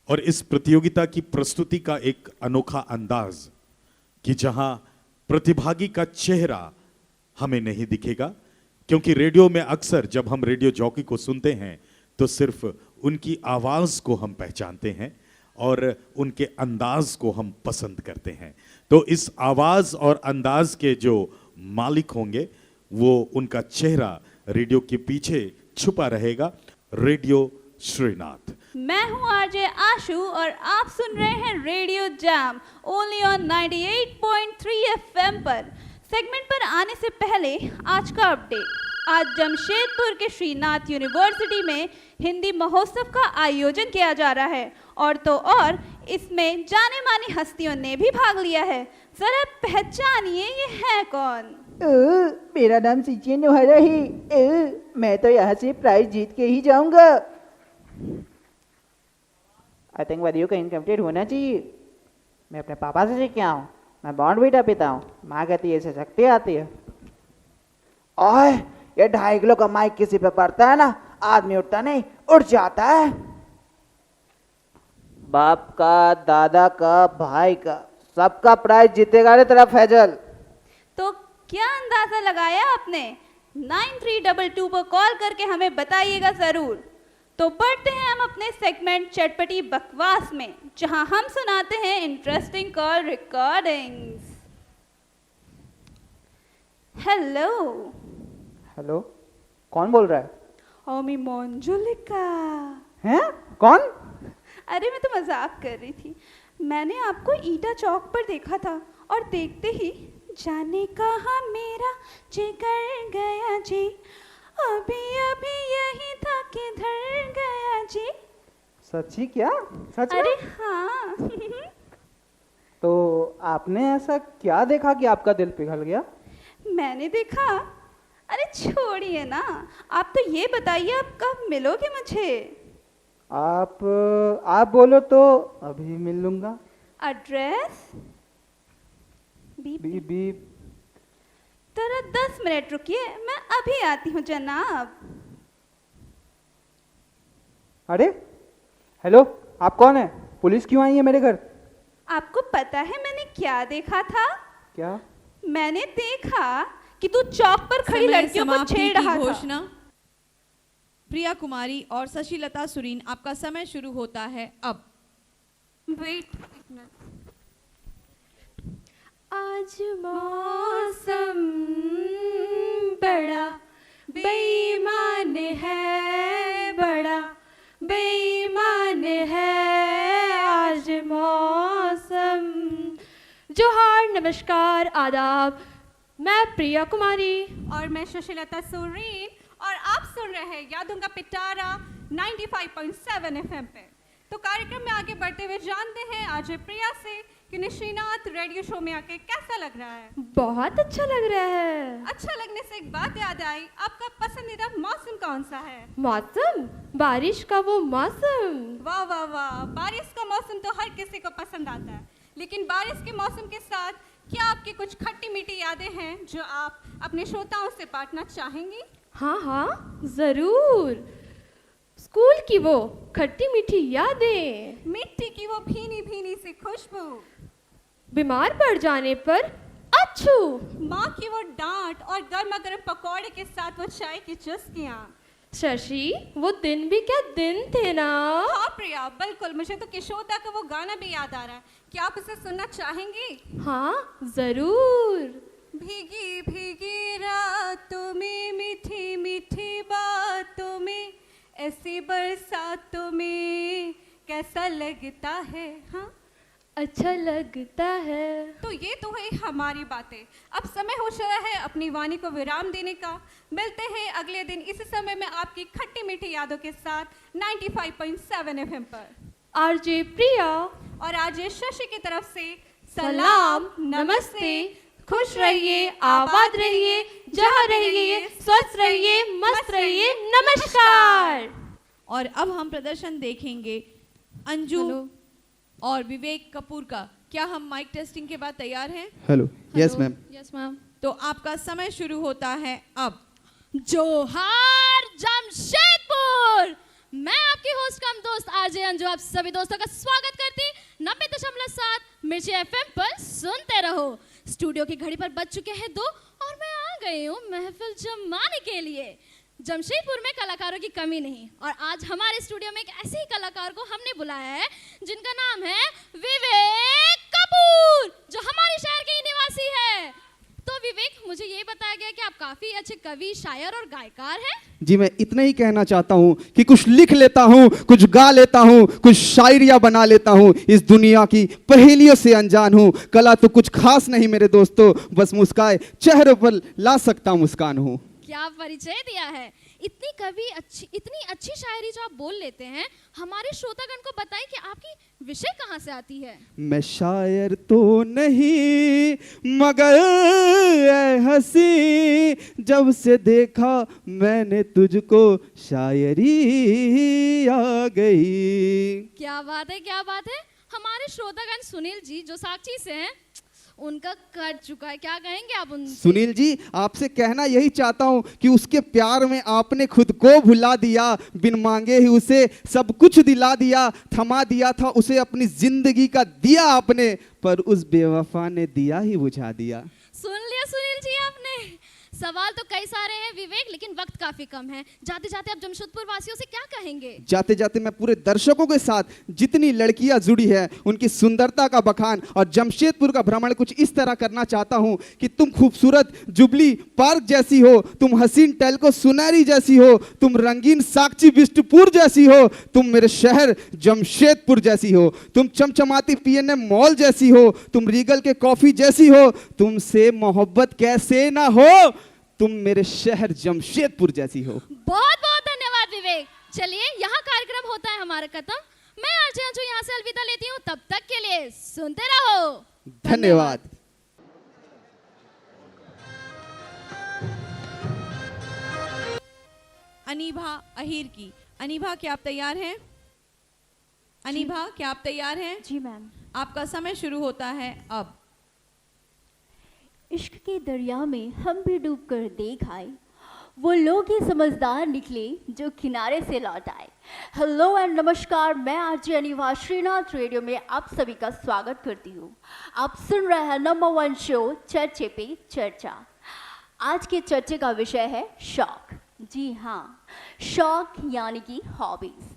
और इस प्रतियोगिता की प्रस्तुति का एक अनोखा अंदाज कि जहां प्रतिभागी का चेहरा हमें नहीं दिखेगा, क्योंकि रेडियो में अक्सर जब हम रेडियो जॉकी को सुनते हैं तो सिर्फ उनकी आवाज को हम पहचानते हैं और उनके अंदाज को हम पसंद करते हैं। तो इस आवाज और अंदाज के जो मालिक होंगे वो उनका चेहरा रेडियो के पीछे छुपा रहेगा। रेडियो श्रीनाथ। मैं हूँ आरजे आशु और आप सुन रहे हैं radio jam only on 98.3 FM पर। सेगमेंट पर आने से पहले आज का अपडेट। आज जमशेदपुर के श्रीनाथ यूनिवर्सिटी में हिंदी महोत्सव का आयोजन किया जा रहा है और तो और इसमें जाने मानी हस्तियों ने भी भाग लिया है। जरा पहचानिए ये है कौन? मेरा नाम सीचे नोहरा है। मैं तो यहाँ से प्राइज जीत के ही जाऊंगा। आतंकवादियों का इनकम्प्लीट होना चाहिए। मैं अपने पापा से सीख के आऊँ। मैं बॉन्ड बीटा पीता हूँ। माँ कहती है इससे शक्ति आती है। ओए ये 2.5 किलो का माइक किसी पे पड़ता है ना, आदमी उठता नहीं, उठ जाता है। बाप का, दादा का, भाई का, सबका प्राइज जीतेगा रे तेरा फैजल। तो क्या अंदाजा लगाया आपने? 9322 पर कॉल करके हमें बताइएगा जरूर। तो बढ़ते हैं हम अपने सेगमेंट चटपटी बकवास में, जहां हम सुनाते हैं interesting call recordings. Hello hello, कौन बोल रहा है? ओमी मंजुलिका। हैं? कौन? अरे मैं तो मजाक कर रही थी। मैंने आपको ईटा चौक पर देखा था और देखते ही जाने कहाँ मेरा जिगर गया जी, अभी अभी यही था किधर गया जी। सच्ची क्या? सच में? अरे हाँ। तो आपने ऐसा क्या देखा कि आपका दिल पिघल गया? मैंने देखा? अरे छोड़िए ना, आप तो ये बताइए आप कब मिलोगे मुझे? आप बोलो तो अभी मिल लूंगा। एड्रेस? Beep beep beep. जरा 10 मिनट रुकिए, मैं अभी आती हूँ जनाब। अरे हेलो, आप कौन है? पुलिस क्यों आई है मेरे घर? आपको पता है मैंने क्या देखा था? क्या? मैंने देखा कि तू चौक पर खड़ी लड़कियों को छेड़ रहा था। घोषणा। प्रिया कुमारी और शशिलता सुरीन, आपका समय शुरू होता है अब। वेट, आज मौसम बड़ा बेईमान है, बड़ा बेईमान है आज मौसम। जोहार, नमस्कार, आदाब। मैं प्रिया कुमारी और मैं सुशीलता सुरीन और आप सुन रहे हैं यादों का पिटारा 95.7 एफएम पे। तो कार्यक्रम में आगे बढ़ते हुए जानते हैं आज प्रिया से कि श्रीनाथ रेडियो शो में आके कैसा लग रहा है। बहुत अच्छा लग रहा है। अच्छा लगने से एक बात याद आई, आपका पसंदीदा मौसम कौन सा है? मौसम? बारिश का वो मौसम। वाह वाह वाह, बारिश का मौसम तो हर किसी को पसंद आता है, लेकिन बारिश के मौसम के साथ क्या आपकी कुछ खट्टी मीठी यादें हैं जो आप अपने श्रोताओं से बांटना चाहेंगी? हाँ हाँ जरूर। स्कूल की वो खट्टी मीठी यादें, मिट्टी की वो भीनी भीनी सी खुशबू, बीमार पड़ जाने पर अच्छू, माँ की वो डांट और गर्मा गर्म पकौड़े के साथ वो चाय की चुस्कियाँ। शशि, वो दिन भी क्या दिन थे ना। हाँ प्रिया, बिल्कुल। मुझे तो किशोरदा का वो गाना भी याद आ रहा है। क्या आप उसे सुनना चाहेंगी? हाँ जरूर। भीगी भीगी रातों में, मीठी मीठी बातों में, ऐसी बरसातों में कैसा लगता है। हाँ अच्छा लगता है। तो ये तो है हमारी बातें। अब समय हो चला है अपनी वाणी को विराम देने का। मिलते हैं अगले दिन इसी समय में आपकी खट्टी मीठी यादों के साथ 95.7 एफएम पर। आरजे प्रिया और आरजे शशि की तरफ से सलाम, नमस्ते। खुश रहिए, आबाद रहिए, जहाँ रहिए स्वस्थ रहिए, मस्त रहिए। नमस्कार। और अब हम प्रदर्शन देखेंगे अंजू और विवेक कपूर का। क्या हम माइक टेस्टिंग के बाद तैयार हैं? Hello, yes ma'am. Yes ma'am. तो आपका समय शुरू होता है अब। जोहार जमशेदपुर, मैं आपकी होस्ट कम दोस्त आरजे अंजू आप सभी दोस्तों का स्वागत करती 90.7 मिर्ची एफएम पर सुनते रहो। स्टूडियो की घड़ी पर बज चुके हैं 2 और मैं आ गई हूँ महफिल जमाने के लिए। जमशेदपुर में कलाकारों की कमी नहीं और आज हमारे स्टूडियो में एक ऐसे ही कलाकार को हमने बुलाया है जिनका नाम है विवेक कपूर, जो हमारे शहर के ही निवासी है। तो विवेक, मुझे ये बताया गया कि आप काफी अच्छे कवि, शायर और गायकार हैं। जी, मैं इतना ही कहना चाहता हूँ कि कुछ लिख लेता हूँ, कुछ गा लेता हूँ, कुछ शायरियाँ बना लेता हूँ। इस दुनिया की पहेलियों से अनजान हूँ। कला तो कुछ खास नहीं मेरे दोस्तों, बस मुस्काए चेहरे पर ला सकता मुस्कान हूँ। क्या परिचय दिया है। इतनी अच्छी शायरी जो आप बोल लेते हैं, हमारे श्रोतागण को बताएं कि आपकी विषय कहाँ से आती है। मैं शायर तो नहीं मगर ऐ हंसी, जब से देखा मैंने तुझको शायरी आ गई। क्या बात है, क्या बात है। हमारे श्रोतागण सुनील जी जो साक्षी से हैं, उनका कट चुका है। क्या कहेंगे आप उनसे? सुनील जी, आपसे कहना यही चाहता हूँ कि उसके प्यार में आपने खुद को भुला दिया, बिन मांगे ही उसे सब कुछ दिला दिया, थमा दिया था उसे अपनी जिंदगी का दिया आपने, पर उस बेवफा ने दिया ही बुझा दिया। सुन लिया सुनील जी आपने। सवाल तो कई सारे हैं विवेक, लेकिन वक्त काफी कम है। जाते जाते आप जमशेदपुर वासियों से क्या कहेंगे? जाते जाते मैं पूरे दर्शकों के साथ जितनी लड़कियां जुड़ी है उनकी सुंदरता का बखान और जमशेदपुर का भ्रमण कुछ इस तरह करना चाहता हूं कि तुम खूबसूरत जुबली पार्क जैसी हो, तुम हसीन टेल्को सुनहरी जैसी हो, तुम रंगीन साक्षी बिष्टुपुर जैसी हो, तुम मेरे शहर जमशेदपुर जैसी हो, तुम चमचमाती पीएनएम मॉल जैसी हो, तुम रीगल के कॉफी जैसी हो, तुमसे मोहब्बत कैसे ना हो, तुम मेरे शहर जमशेदपुर जैसी हो। बहुत बहुत धन्यवाद विवेक। चलिए, यहाँ कार्यक्रम होता है हमारा खत्म। मैं आरजे अंजू यहाँ से अलविदा लेती हूँ। तब तक के लिए सुनते रहो। धन्यवाद। अनीभा अहीर की। अनीभा, क्या आप तैयार हैं? अनीभा, क्या आप तैयार हैं? जी मैम। आपका समय शुरू होता है अब। इश्क के दरिया में हम भी डूब कर देख आए, वो लोग ही समझदार निकले जो किनारे से लौट आए। हेलो एंड नमस्कार, मैं आरजे अनीभा श्रीनाथ रेडियो में आप सभी का स्वागत करती हूँ। आप सुन रहे हैं नंबर 1 शो चर्चे पे चर्चा। आज के चर्चे का विषय है शौक। जी हाँ, शौक यानी कि हॉबीज।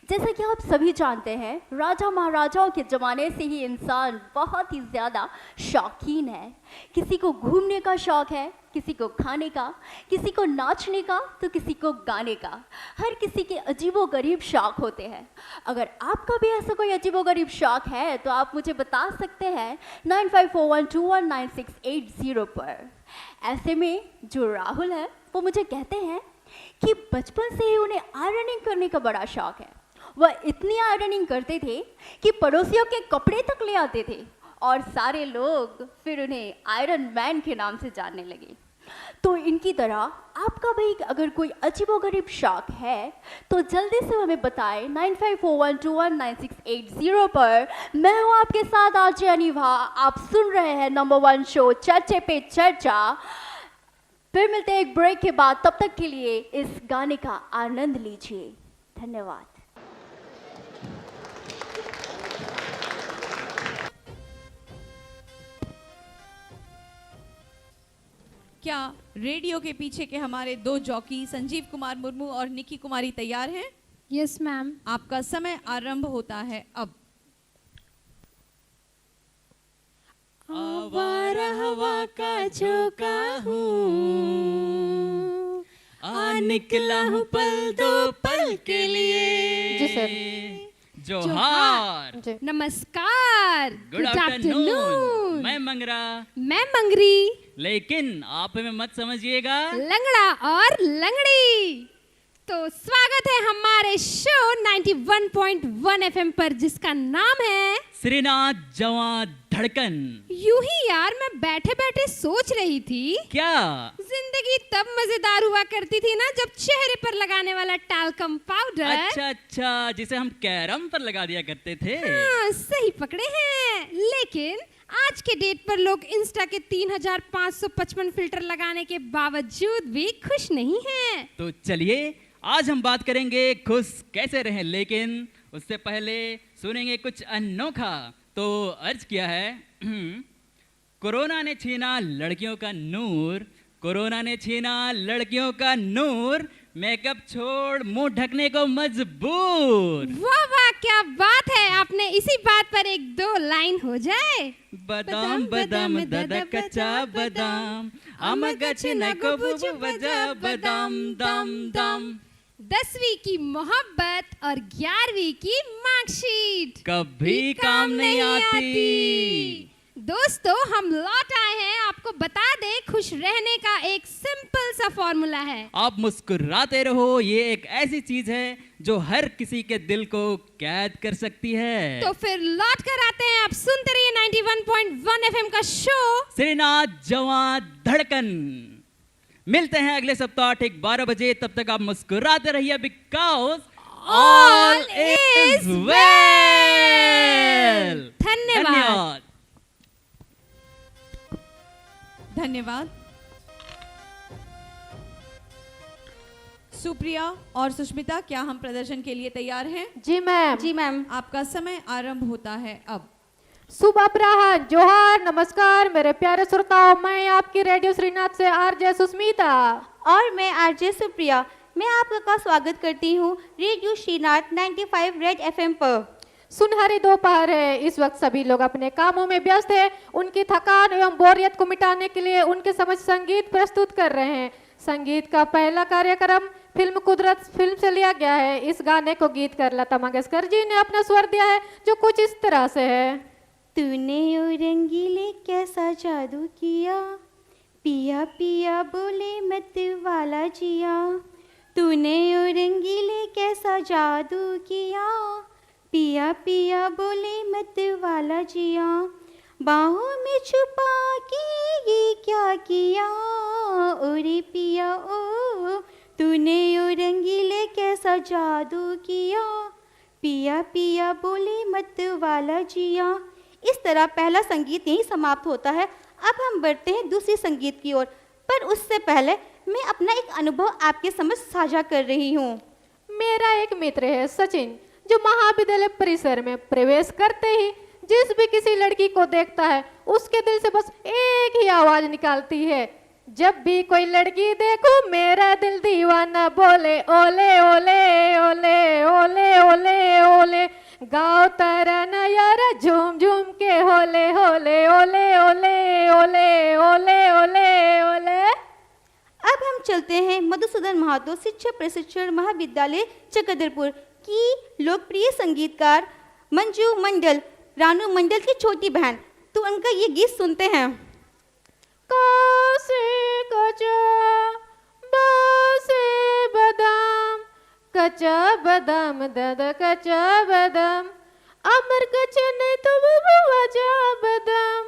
जैसा कि आप सभी जानते हैं, राजा महाराजाओं के ज़माने से ही इंसान बहुत ही ज़्यादा शौकीन है। किसी को घूमने का शौक है, किसी को खाने का, किसी को नाचने का, तो किसी को गाने का। हर किसी के अजीबोगरीब शौक होते हैं। अगर आपका भी ऐसा कोई अजीबोगरीब शौक है तो आप मुझे बता सकते हैं 9541219680 पर। ऐसे में जो राहुल है वो मुझे कहते हैं कि बचपन से ही उन्हें आयरनिंग करने का बड़ा शौक है। वह इतनी आयरनिंग करते थे कि पड़ोसियों के कपड़े तक ले आते थे और सारे लोग फिर उन्हें आयरन मैन के नाम से जानने लगे। तो इनकी तरह आपका भी अगर कोई अजीबोगरीब शौक है तो जल्दी से हमें बताएं 9541219680 पर। मैं हूँ आपके साथ आरजे अनीभा। आप सुन रहे हैं नंबर 1 शो चर्चे पे चर्चा। फिर मिलते हैं एक ब्रेक के बाद। तब तक के लिए इस गाने का आनंद लीजिए। धन्यवाद। क्या रेडियो के पीछे के हमारे 2 जॉकी संजीव कुमार मुर्मू और निकी कुमारी तैयार हैं? Yes ma'am. आपका समय आरंभ होता है अब। आवारा हवा का झोंका हूँ, आ निकला हूँ पल दो पल के लिए। जी सर। जोहार। नमस्कार। Good afternoon. मैं मंगरा। मैं मंगरी। लेकिन आप हमें मत समझिएगा लंगड़ा और लंगड़ी। तो स्वागत है हमारे शो 91.1 एफएम पर, जिसका नाम है श्रीनाथ जवां धड़कन। यूं ही यार, मैं बैठे बैठे सोच रही थी, क्या जिंदगी तब मजेदार हुआ करती थी ना जब चेहरे पर लगाने वाला टैल्कम पाउडर। अच्छा, जिसे हम कैरम पर लगा दिया करते थे। हाँ, सही पकड़े हैं। लेकिन आज के डेट पर लोग इंस्टा के 3555 फिल्टर लगाने के बावजूद भी खुश नहीं हैं। तो चलिए आज हम बात करेंगे खुश कैसे रहें, लेकिन उससे पहले सुनेंगे कुछ अनोखा। तो अर्ज किया है कोरोना ने छीना लड़कियों का नूर, कोरोना ने छीना लड़कियों का नूर, मेकअप छोड़ मुंह ढकने को मजबूर। वाह वाह क्या बात है, आपने इसी बात पर एक दो लाइन हो जाए। बदाम बदाम दादा कच्चा बदाम, अमगछ नको बुबु बजा बदाम दम दम। 10वीं की मोहब्बत और 11वीं की मार्कशीट कभी काम नहीं आती। दोस्तों हम लौट आए हैं, आपको बता दें खुश रहने का एक सिंपल सा फॉर्मूला है। आप मुस्कुराते रहो, ये एक ऐसी चीज है जो हर किसी के दिल को कैद कर सकती है। तो फिर लौट कर आते हैं, आप सुनते रहिए 91.1 FM का शो श्रीनाथ जवां धड़कन। मिलते हैं अगले सप्ताह ठीक 12 बजे, तब तक आप मुस्कुराते रहिए बिकॉज ऑल इज वेल। धन्यवाद। धन्यवाद। सुप्रिया और सुष्मिता, क्या हम प्रदर्शन के लिए तैयार हैं? जी मैम। जी मैम। आपका समय आरंभ होता है अब। शुभ अपराह्न, जोहार, नमस्कार मेरे प्यारे श्रोताओं, मैं आपकी रेडियो श्रीनाथ से आरजे सुष्मिता और मैं आरजे सुप्रिया, मैं आपका स्वागत करती हूँ रेडियो श्रीनाथ 95 रेड एफएम पर। सुनहरी दोपहर है, इस वक्त सभी लोग अपने कामों में व्यस्त हैं। उनकी थकान एवं बोरियत को मिटाने के लिए उनके समक्ष संगीत प्रस्तुत कर रहे हैं। संगीत का पहला कार्यक्रम फिल्म कुदरत फिल्म से लिया गया है। इस गाने को गीतकार लता मंगेशकर जी ने अपना स्वर दिया है, जो कुछ इस तरह से है। तूने ओ रंगीले कैसा जादू किया, पिया पिया बोले मत वाला जिया। तूने ओ रंगीले कैसा जादू किया, पिया पिया बोले मत वाला जिया। बाहों में छुपा के ये क्या किया, ओरे पिया ओ तूने ओ रंगीले कैसा जादू किया, पिया पिया बोले मत वाला जिया। इस तरह पहला संगीत यहीं समाप्त होता है। अब हम बढ़ते हैं दूसरी संगीत की ओर, पर उससे पहले मैं अपना एक अनुभव आपके समझ साझा कर रही हूँ। मेरा एक मित्र है सचिन, जो महाविद्यालय परिसर में प्रवेश करते ही जिस भी किसी लड़की को देखता है, उसके दिल से बस एक ही आवाज निकालती है, जब भी कोई लड़की देखो मेरा दिल दीवाना बोले ओले ओले ओले ओले ओले ओले। गाओ तरना यारा झूम झूम के होले होले ओले ओले ओले ओले ओले ओले। अब हम चलते हैं मधुसूदन महातो शिक्षा प्रशिक्षण महाविद्यालय चकदरपुर की लोकप्रिय संगीतकार मंजू मंडल, रानू मंडल की छोटी बहन, तो उनका ये गीत सुनते हैं। कासे कचा बासे बादाम, कच्चा बादाम दादा कच्चा बादाम, अमर कच्चा नहीं तो बजा बादाम,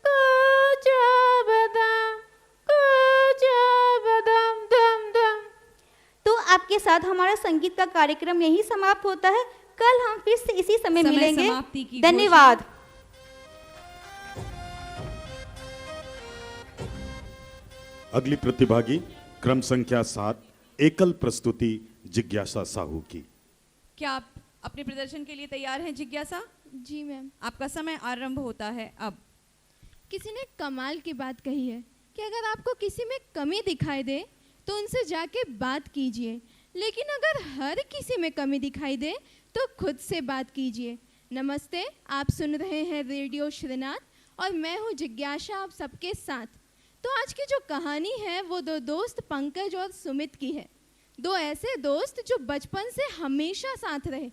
कच्चा बादाम दम दम। तो आपके साथ हमारा संगीत का कार्यक्रम यही समाप्त होता है। कल हम फिर से इसी समय मिलेंगे। समाप्ति की धन्यवाद। अगली प्रतिभागी क्रम संख्या 7, एकल प्रस्तुति जिज्ञासा साहू की। क्या आप अपने प्रदर्शन के लिए तैयार हैं जिज्ञासा? जी मैम। आपका समय आरंभ होता है अब। किसी ने कमाल की बात कही है कि अगर आपको किसी में कमी दिखाई दे तो उनसे जाके बात कीजिए, लेकिन अगर हर किसी में कमी दिखाई दे तो खुद से बात कीजिए। नमस्ते, आप सुन रहे हैं रेडियो श्रीनाथ और मैं हूँ जिज्ञासा आप सबके साथ। तो आज की जो कहानी है वो दो दोस्त पंकज और सुमित की है। दो ऐसे दोस्त जो बचपन से हमेशा साथ रहे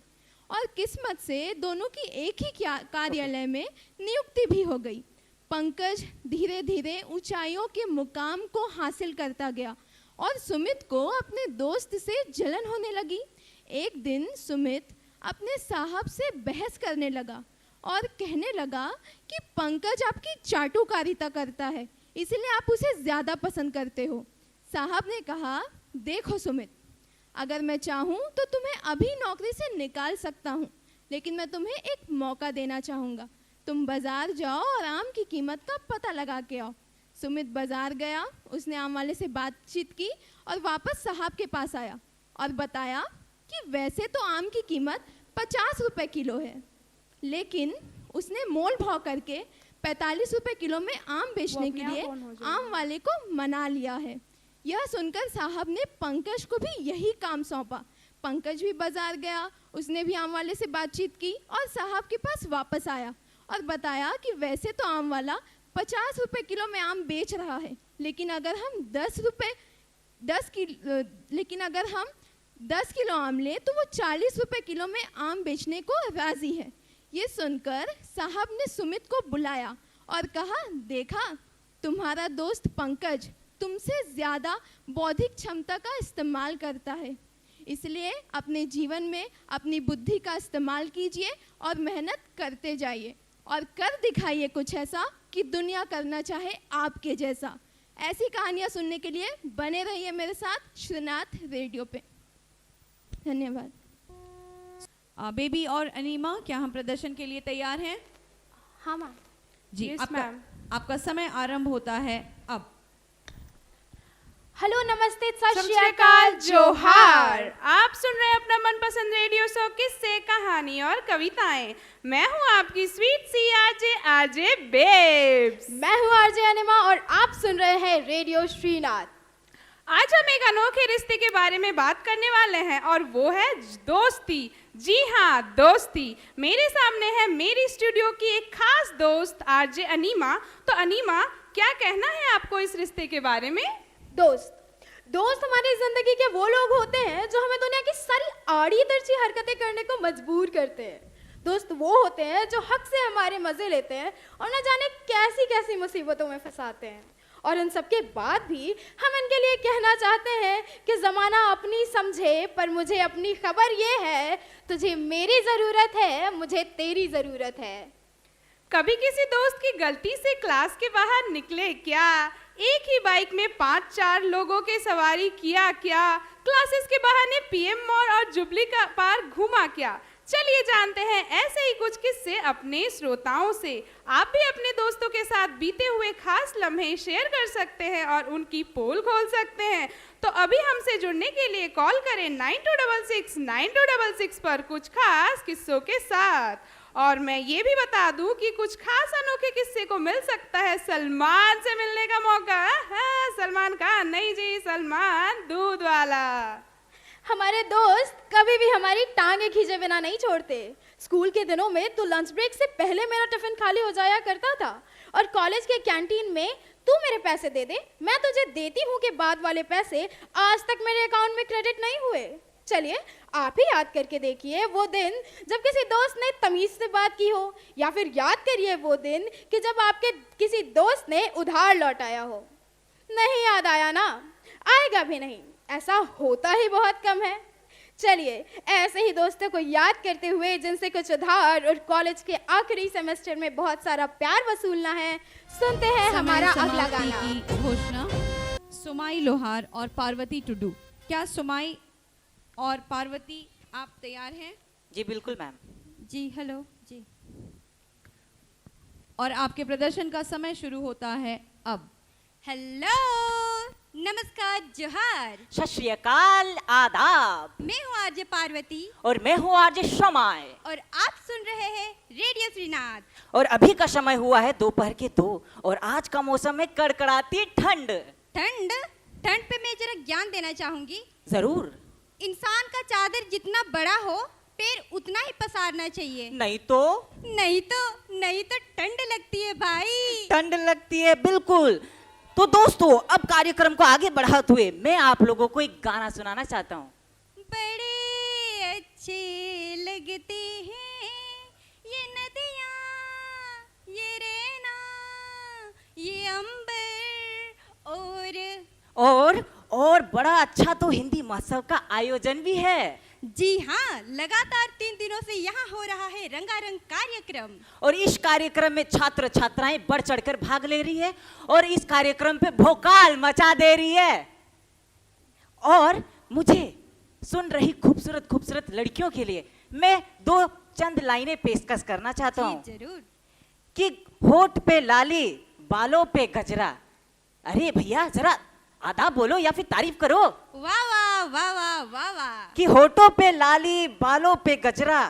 और किस्मत से दोनों की एक ही कार्यालय में नियुक्ति भी हो गई। पंकज धीरे धीरे ऊंचाइयों के मुकाम को हासिल करता गया और सुमित को अपने दोस्त से जलन होने लगी। एक दिन सुमित अपने साहब से बहस करने लगा और कहने लगा कि पंकज आपकी चाटुकारिता करता है, इसलिए आप उसे ज़्यादा पसंद करते हो। साहब ने कहा, देखो सुमित, अगर मैं चाहूँ तो तुम्हें अभी नौकरी से निकाल सकता हूँ, लेकिन मैं तुम्हें एक मौका देना चाहूँगा। तुम बाज़ार जाओ और आम की कीमत का पता लगा के आओ। सुमित बाज़ार गया, उसने आम वाले से बातचीत की और वापस साहब के पास आया और बताया कि वैसे तो आम की कीमत 50 रुपए किलो है, लेकिन उसने मोल भाव करके 45 रुपए किलो में आम बेचने के लिए आम वाले को मना लिया है। यह सुनकर साहब ने पंकज को भी यही काम सौंपा। पंकज भी बाजार गया, उसने भी आम वाले से बातचीत की और साहब के पास वापस आया और बताया कि वैसे तो आम वाला 50 रुपए किलो में आम बेच रहा है, लेकिन अगर हम 10 किलो आम ले तो वो 40 रुपए किलो में आम बेचने को राजी है। ये सुनकर साहब ने सुमित को बुलाया और कहा, देखा तुम्हारा दोस्त पंकज तुमसे ज़्यादा बौद्धिक क्षमता का इस्तेमाल करता है, इसलिए अपने जीवन में अपनी बुद्धि का इस्तेमाल कीजिए और मेहनत करते जाइए और कर दिखाइए कुछ ऐसा कि दुनिया करना चाहे आपके जैसा। ऐसी कहानियाँ सुनने के लिए बने रहिए मेरे साथ श्रीनाथ रेडियो पे। धन्यवाद। बेबी और अनीमा, क्या हम प्रदर्शन के लिए तैयार हैं? हाँ मैम। जी, आपका समय आरंभ होता है अब। हेलो, नमस्ते, सत श्री अकाल, जोहार। आप सुन रहे हैं अपना मनपसंद रेडियो शो किस्से, कहानी और कविताएं। मैं हूं आपकी स्वीट सी आरजे बेब्स। मैं हूँ आरजे अनिमा और आप सुन रहे हैं रेडियो श्रीनाथ। आज हम एक अनोखे रिश्ते के बारे में बात करने वाले हैं और वो है दोस्ती। जी हाँ, दोस्ती। मेरे सामने है मेरी स्टूडियो की एक खास दोस्त आरजे अनीमा। तो अनीमा, क्या कहना है आपको इस रिश्ते के बारे में? दोस्त हमारी जिंदगी के वो लोग होते हैं जो हमें दुनिया की सारी आड़ी तिरछी हरकतें करने को मजबूर करते हैं। दोस्त वो होते हैं जो हक से हमारे मजे लेते हैं और न जाने कैसी कैसी मुसीबतों में फंसाते हैं। और इन सब के बाद भी हम इनके लिए कहना चाहते हैं कि ज़माना अपनी समझे, पर मुझे अपनी खबर ये है, तुझे मेरी ज़रूरत है, मुझे तेरी ज़रूरत है। कभी किसी दोस्त की गलती से क्लास के बाहर निकले क्या? एक ही बाइक में 5-4 लोगों के सवारी किया क्या? क्लासेस के बहाने पीएम मॉल और जुबली का पार्क घूमा क्या? चलिए जानते हैं ऐसे ही कुछ किस्से अपने श्रोताओं से। आप भी अपने दोस्तों के साथ बीते हुए खास लम्हे शेयर कर सकते हैं और उनकी पोल खोल सकते हैं। तो अभी हमसे जुड़ने के लिए कॉल करें 9266 पर कुछ खास किस्सों के साथ। और मैं ये भी बता दूं कि कुछ खास अनोखे किस्से को मिल सकता है सलमान से मिलने का मौका। हाँ, सलमान खान नहीं जी, सलमान दूध वाला। हमारे दोस्त कभी भी हमारी टांगे खींचे बिना नहीं छोड़ते। स्कूल के दिनों में तो लंच ब्रेक से पहले मेरा टिफिन खाली हो जाया करता था और कॉलेज के कैंटीन में तू मेरे पैसे दे दे, मैं तुझे देती हूँ के बाद वाले पैसे आज तक मेरे अकाउंट में क्रेडिट नहीं हुए। चलिए आप ही याद करके देखिए वो दिन जब किसी दोस्त ने तमीज से बात की हो, या फिर याद करिए वो दिन कि जब आपके किसी दोस्त ने उधार लौटाया हो। नहीं याद आया ना? आएगा भी नहीं, ऐसा होता ही बहुत कम है। चलिए ऐसे ही दोस्तों को याद करते हुए जिनसे कुछ उधार और कॉलेज के आखिरी सेमेस्टर में बहुत सारा प्यार वसूलना है, सुनते हैं हमारा अगला गाना की घोषणा। सुमाई लोहार और पार्वती टुडू, क्या सुमाई और पार्वती आप तैयार हैं? जी बिल्कुल मैम। जी हेलो जी। और आपके प्रदर्शन का समय शुरू होता है अब। हेलो, नमस्कार, जोहार, सत श्री अकाल, आदाब। मैं हूँ आरजे पार्वती और मैं हूँ आरजे शमाय और आप सुन रहे हैं रेडियो श्रीनाथ। और अभी का समय हुआ है दोपहर के 2 और आज का मौसम है कड़कड़ाती ठंड। ठंड पे मैं जरा ज्ञान देना चाहूंगी। जरूर। इंसान का चादर जितना बड़ा हो, पैर उतना ही पसारना चाहिए। नहीं तो ठंड लगती है भाई। ठंड लगती है, बिल्कुल। तो दोस्तों, अब कार्यक्रम को आगे बढ़ाते हुए मैं आप लोगों को एक गाना सुनाना चाहता हूँ। बड़े अच्छे लगते हैं ये नदियाँ, ये रेना, ये अंबर और बड़ा अच्छा तो हिंदी महोत्सव का आयोजन भी है। जी हाँ, लगातार 3 दिनों से यहाँ हो रहा है रंगारंग कार्यक्रम। और इस कार्यक्रम में छात्र छात्राएं बढ़ चढ़कर भाग ले रही है और इस कार्यक्रम पे भोकाल मचा दे रही है। और मुझे सुन रही खूबसूरत खूबसूरत लड़कियों के लिए मैं 2 चंद लाइनें पेशकश करना चाहता हूँ। जरूर। कि होठ पे लाली, बालों पे गजरा। अरे भैया, जरा आदाब बोलो या फिर तारीफ करो। वाह वाह वाह वाह वाह वाह। कि होठों पे लाली, बालों पे गजरा,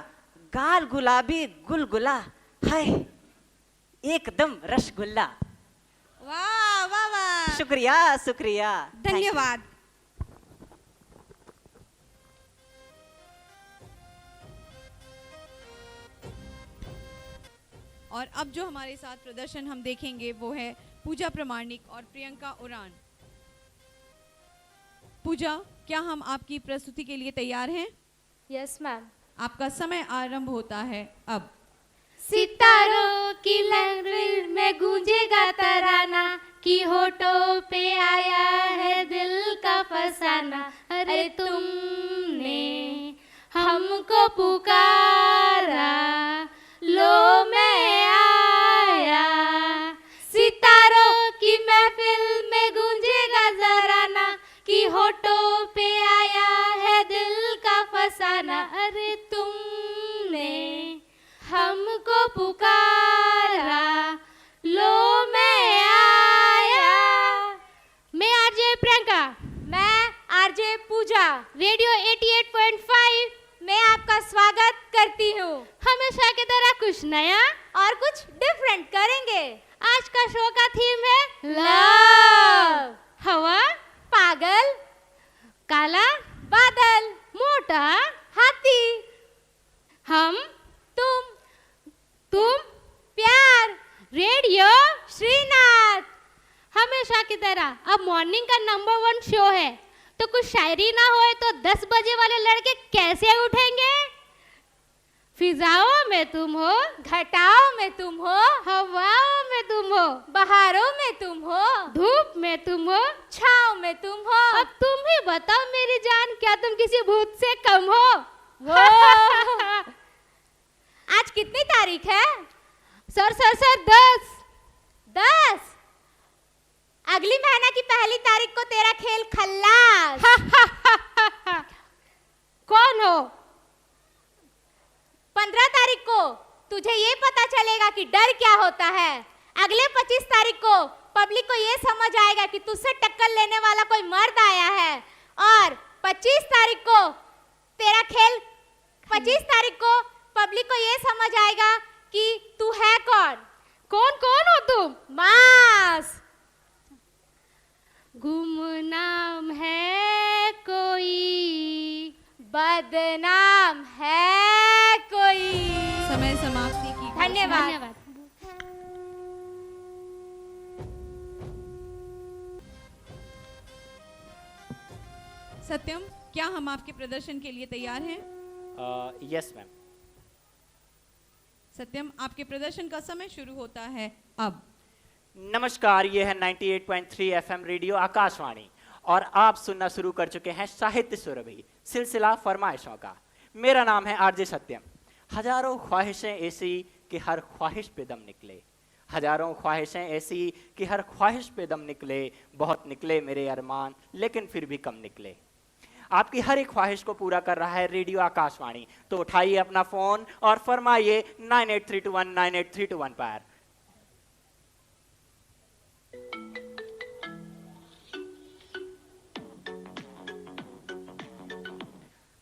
गाल गुलाबी गुलगुला, हाय एकदम रसगुल्ला। वाह वाह वाह, शुक्रिया शुक्रिया, धन्यवाद। और अब जो हमारे साथ प्रदर्शन हम देखेंगे वो है पूजा प्रमाणिक और प्रियंका उरान। पूजा, क्या हम आपकी प्रस्तुति के लिए तैयार हैं? Yes ma'am. आपका समय आरंभ होता है अब। सितारों की लहर में गूंजेगा तराना, कि होठों पे आया है दिल का फसाना। अरे तुमने हमको पुकारा, लो मैं आया। सितारों की महफिल में गूंजेगा तराना, कि होठों पे आया है दिल का फसाना। अरे तुमने हमको पुकारा, लो मैं आया। मैं आरजे प्रियंका, मैं आरजे पूजा, रेडियो 88.5 में आपका स्वागत करती हूँ। हमेशा की तरह कुछ नया और कुछ डिफरेंट करेंगे। आज का शो का थीम है लव। हवा, पागल, काला बादल, मोटा हाथी, हम, तुम प्यार, रेडियो श्रीनाथ। हमेशा की तरह अब मॉर्निंग का नंबर 1 शो है, तो कुछ शायरी ना होए तो 10 बजे वाले लड़के कैसे उठेंगे? फिजाओं में तुम हो, घटाओं में तुम हो, हवाओं में तुम हो, बहारों में तुम हो, धूप में तुम हो, छाँव में तुम हो। अब तुम ही बताओ मेरी जान, क्या तुम किसी भूत से कम हो? आज कितनी तारीख है? सर 10। अगली महीना की पहली तारीख को तेरा खेल खल्लास। कौन हो? 15 तारीख को तुझे ये पता चलेगा कि डर क्या होता है। अगले 25 तारीख को पब्लिक को ये समझ आएगा कि तुझसे टक्कर लेने वाला कोई मर्द आया है। और 25 तारीख को तेरा खेल, 25 तारीख को पब्लिक को ये समझ आएगा कि तू है कौन। कौन हो तुम? मास। गुमनाम है कोई, बदनाम है कोई। समय समाप्ति की। धन्यवाद। सत्यम, क्या हम आपके प्रदर्शन के लिए तैयार हैं? Yes ma'am. सत्यम, आपके प्रदर्शन का समय शुरू होता है अब। नमस्कार, ये है 98.3 FM रेडियो आकाशवाणी और आप सुनना शुरू कर चुके हैं साहित्य सुरभि सिलसिला फरमाइशों का। मेरा नाम है आरजे सत्यम। हजारों ख्वाहिशें ऐसी कि हर ख्वाहिश पे दम निकले, हजारों ख्वाहिशें ऐसी कि हर ख्वाहिश पे दम निकले। बहुत निकले मेरे अरमान, लेकिन फिर भी कम निकले। आपकी हर एक ख्वाहिश को पूरा कर रहा है रेडियो आकाशवाणी। तो उठाइए अपना फोन और फरमाइए 983219 9832 पर।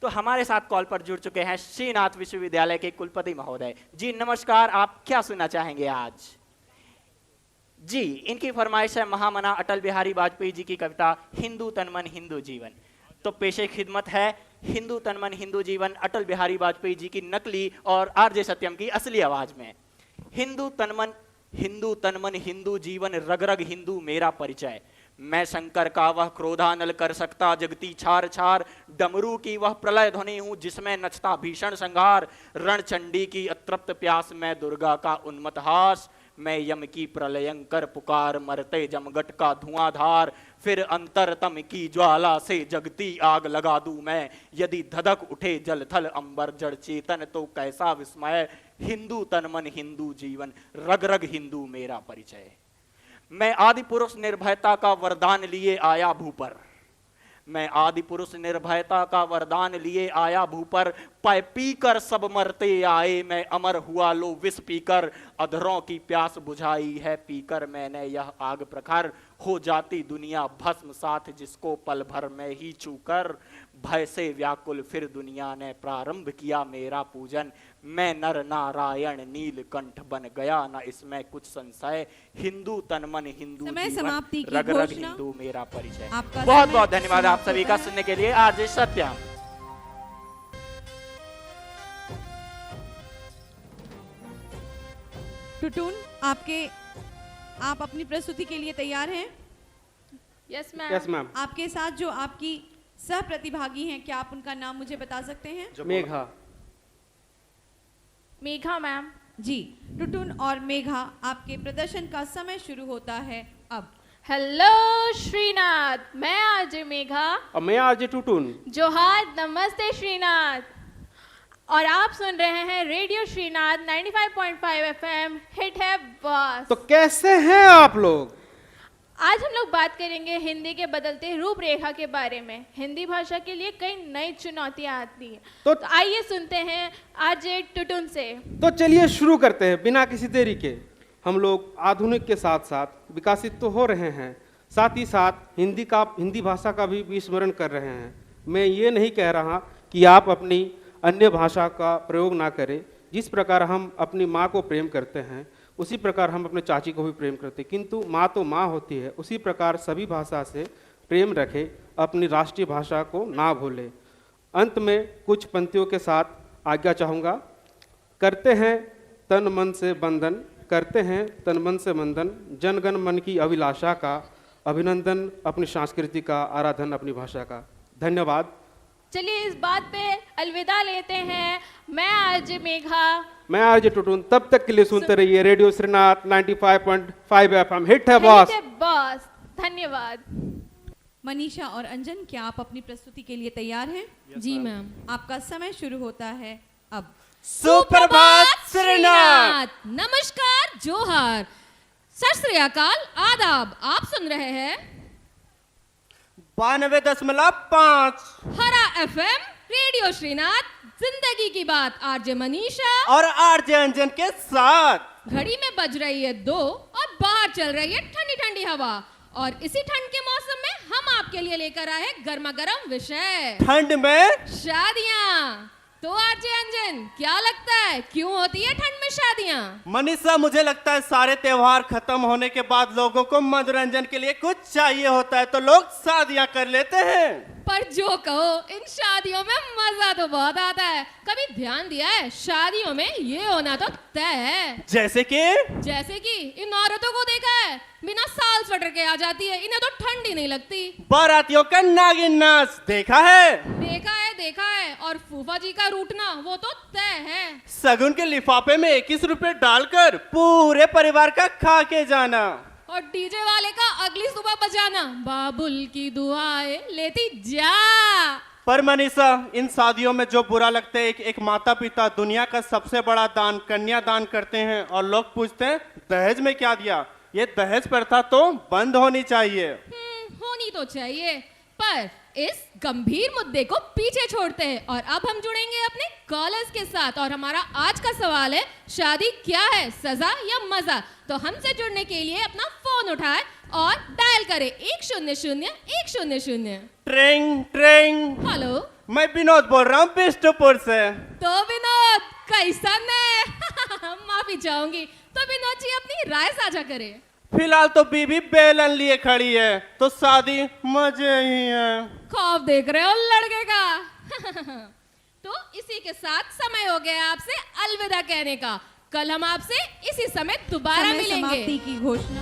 तो हमारे साथ कॉल पर जुड़ चुके हैं श्रीनाथ विश्वविद्यालय के कुलपति महोदय जी। नमस्कार, आप क्या सुनना चाहेंगे आज? जी, इनकी फरमाइश है महामना अटल बिहारी वाजपेयी जी की कविता हिंदू तन मन हिंदू जीवन। तो पेशे खिदमत है हिंदू तन मन हिंदू जीवन अटल बिहारी वाजपेयी जी की नकली और आरजे सत्यम की असली आवाज में। हिंदू तन मन हिंदू जीवन, रग रग हिंदू मेरा परिचय। मैं शंकर का वह क्रोधानल कर सकता जगती छार छार, डमरू की वह प्रलय ध्वनि हूं जिसमें नचता भीषण संहार। रणचंडी की अतृप्त प्यास, मैं दुर्गा का उन्मत्त हास। मैं यम की प्रलयंकर पुकार, मरते जमगट का धुआंधार। फिर अंतरतम की ज्वाला से जगती आग लगा दूं मैं। यदि धधक उठे जल थल अंबर जड़ चेतन, तो कैसा विस्मय। हिंदू तन मन हिंदू जीवन, रग रग हिंदू मेरा परिचय। मैं आदि पुरुष निर्भयता का वरदान लिए आया भू पर। मैं आदि पुरुष निर्भयता का वरदान लिए आया भू पर। पाए पीकर सब मरते आए, मैं अमर हुआ लो विष पीकर। अधरों की प्यास बुझाई है पीकर मैंने यह आग प्रखर। हो जाती दुनिया भस्म साथ जिसको पल भर में ही छूकर, भय से व्याकुल फिर दुनिया ने प्रारंभ किया मेरा पूजन, मैं नर नारायण नीलकंठ बन गया न इसमें कुछ संशय, हिंदू तन मन हिंदू समय जीवन, समाप्ति की रग रग घोषणा। हिंदू मेरा परिचय। आपका बहुत समय बहुत धन्यवाद आप समाप्त सभी का होता है। सुनने के लिए। आरजे सत्यम। टुटुन, आप अपनी प्रस्तुति के लिए तैयार हैं? Yes ma'am. Yes ma'am. आपके साथ जो आपकी सह प्रतिभागी हैं, क्या आप उनका नाम मुझे बता सकते हैं? मेघा। मेघा मैम। जी, टुटुन और मेघा, आपके प्रदर्शन का समय शुरू होता है अब। हेलो श्रीनाथ, मैं आरजे मेघा। और मैं आरजे टुटुन। जोहार, नमस्ते श्रीनाथ। और आप सुन रहे हैं रेडियो श्रीनाथ 95.5 FM, हिट है बॉस। तो कैसे हैं आप लोग? आज हम लोग बात करेंगे हिंदी के बदलते रूपरेखा के बारे में। हिंदी भाषा के लिए कई नई चुनौतियां आती हैं। तो आइए सुनते हैं आरजे टुटुन से। तो चलिए शुरू करते हैं बिना किसी देरी के। हम लोग आधुनिक के साथ साथ विकसित तो हो रहे हैं, साथ ही साथ हिंदी भाषा का भी विस्मरण कर रहे हैं। मैं ये नहीं कह रहा कि आप अपनी अन्य भाषा का प्रयोग ना करें। जिस प्रकार हम अपनी माँ को प्रेम करते हैं उसी प्रकार हम अपने चाची को भी प्रेम करते हैं, किंतु माँ तो माँ होती है। उसी प्रकार सभी भाषा से प्रेम रखें, अपनी राष्ट्रीय भाषा को ना भूलें। अंत में कुछ पंक्तियों के साथ आज्ञा चाहूँगा। करते हैं तन मन से बंधन, करते हैं तन मन से बंधन, जनगण मन की अभिलाषा का अभिनंदन, अपनी संस्कृति का आराधन, अपनी भाषा का। धन्यवाद। चलिए इस बात पे अलविदा लेते हैं। मैं आरजे मेघा। मैं आरजे टुटुन। तब तक के लिए सुनते रहिए रेडियो श्रीनाथ 95.5 FM, हिट है बॉस। हिट है बॉस। धन्यवाद। मनीषा और अंजन, क्या आप अपनी प्रस्तुति के लिए तैयार हैं? जी मैम। आपका समय शुरू होता है अब। सुप्रभात श्रीनाथ। नमस्कार, जोहार, सत श्री अकाल, आदाब। आप सुन रहे हैं 92.5 हरा FM, रेडियो श्रीनाथ, जिंदगी की बात। आरजे मनीषा और आरजे अंजन के साथ। घड़ी में बज रही है 2 और बाहर चल रही है ठंडी ठंडी हवा। और इसी ठंड के मौसम में हम आपके लिए लेकर आए हैं गर्मा गर्म विषय, ठंड में शादियां। तो आरजे अंजन, क्या लगता है क्यों होती है ठंड में शादियां? मनीषा, मुझे लगता है सारे त्योहार खत्म होने के बाद लोगों को मनोरंजन के लिए कुछ चाहिए होता है, तो लोग शादियां कर लेते हैं। पर जो कहो, इन शादियों में मजा तो बहुत आता है। कभी ध्यान दिया है शादियों में ये होना तो तय है। जैसे कि इन औरतों को देखा है बिना साल स्वेटर के आ जाती है, इन्हें तो ठंडी नहीं लगती। बारातियों का नागिन नाच देखा है? देखा है। और फूफा जी का रूठना वो तो तय है। सगुन के लिफाफे में 21 रुपए डालकर पूरे परिवार का खा के जाना। और डीजे वाले का अगली सुबह बजाना, बाबुल की दुआएं लेती जा। पर मनीषा, इन शादियों में जो बुरा लगता है, एक माता पिता दुनिया का सबसे बड़ा दान कन्या दान करते हैं और लोग पूछते हैं दहेज में क्या दिया। ये दहेज प्रथा तो बंद होनी चाहिए। होनी तो चाहिए, पर इस गंभीर मुद्दे को पीछे छोड़ते हैं और अब हम जुड़ेंगे अपने कॉलर्स के साथ। और हमारा आज का सवाल है, शादी क्या है, सजा या मजा? तो हमसे जुड़ने के लिए अपना फोन उठाए और डायल करें 100-100। ट्रेंग ट्रेंग। हेलो, मैं विनोद बोल रहा हूँ बिष्टुपुर से। तो विनोद कैसन है? माफी चाहूंगी। तो विनोद जी अपनी राय साझा करें। फिलहाल तो बीबी बेलन लिए खड़ी है, तो शादी मजे ही है। खौफ देख रहे हो लड़के का? तो इसी के साथ समय हो गया आपसे अलविदा कहने का। कल हम आपसे इसी समय दोबारा मिलेंगे। समाप्ति की घोषणा।